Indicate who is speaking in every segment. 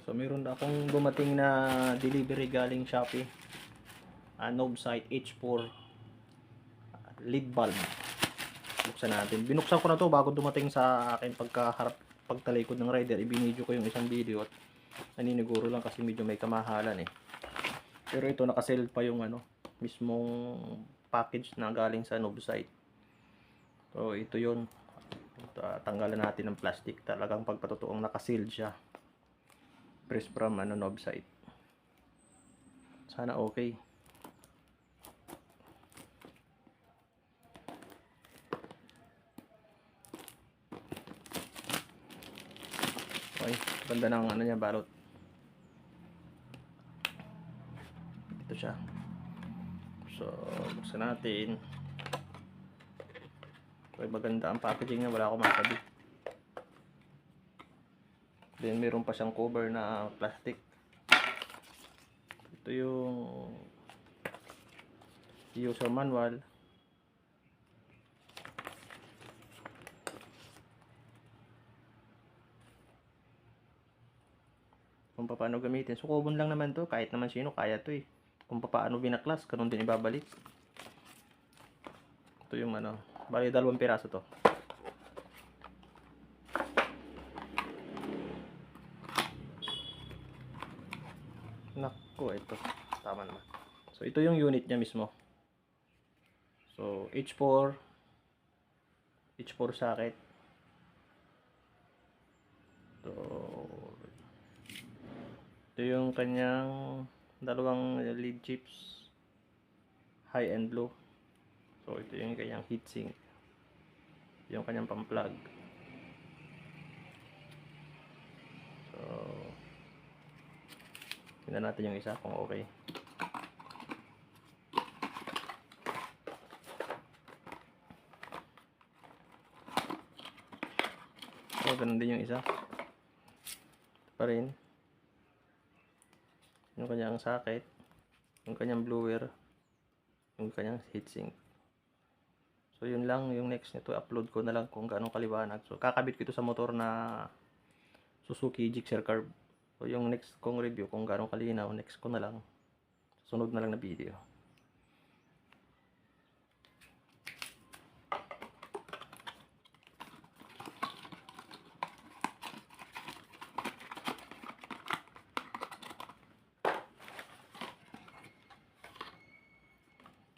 Speaker 1: So meron akong dumating na delivery galing Shopee. Novsite H4 lead bulb. Buksan natin. Binuksan ko na to bago dumating sa akin pagtalikod ng rider. Ibinidyo ko yung isang video at naniniguro lang kasi medyo may kamahalan eh. Pero ito nakasell pa yung mismong package na galing sa Novsite. So ito yun. Tanggalan natin ng plastic. Talagang pagpatutuong nakasealed siya. Press from Novsite. Sana okay. Okay, ganda ng niya balot. Ito siya. So, buksan natin. Okay, maganda ang packaging niya, wala akong masabi. Then meron pa siyang cover na plastic. Ito yung user manual. Kung paano gamitin. So common lang naman to, kahit naman sino kaya to eh. Kung paano binaklas, ganun din ibabalik. Ito yung bali 2 piraso to. Nako, ito. Tama naman. So, ito yung unit niya mismo. So, H4 socket. So, ito yung kanyang dalawang lead chips. High and low. So, ito yung kanyang heatsink. Yung kanyang pang-plug. So, tingnan natin yung isa kung okay. So, ganun din yung isa. Ito pa rin. Yung kanyang socket. Yung kanyang blower. Yung kanyang heatsink. So, yun lang. Yung next nito, upload ko na lang kung gaano kaliwanag. So, kakabit ko ito sa motor na Suzuki Gixxer Curve. So, yung next kong review kung gaano kalinaw, next ko na lang. Sunod na lang na video.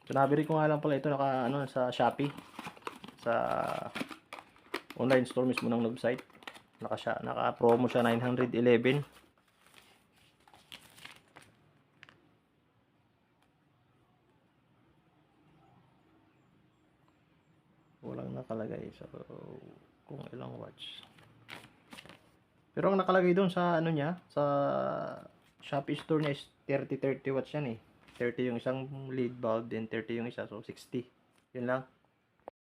Speaker 1: So, nabili ko nga lang pala ito sa Shopee. Sa online store mismo ng Novsite. Naka-promo siya 911. Walang nakalagay. So, kung ilang watts. Pero ang nakalagay doon sa niya, sa Shopee store niya is 30 watts yan eh. 30 yung isang lead bulb, then 30 yung isa. So, 60. Yun lang.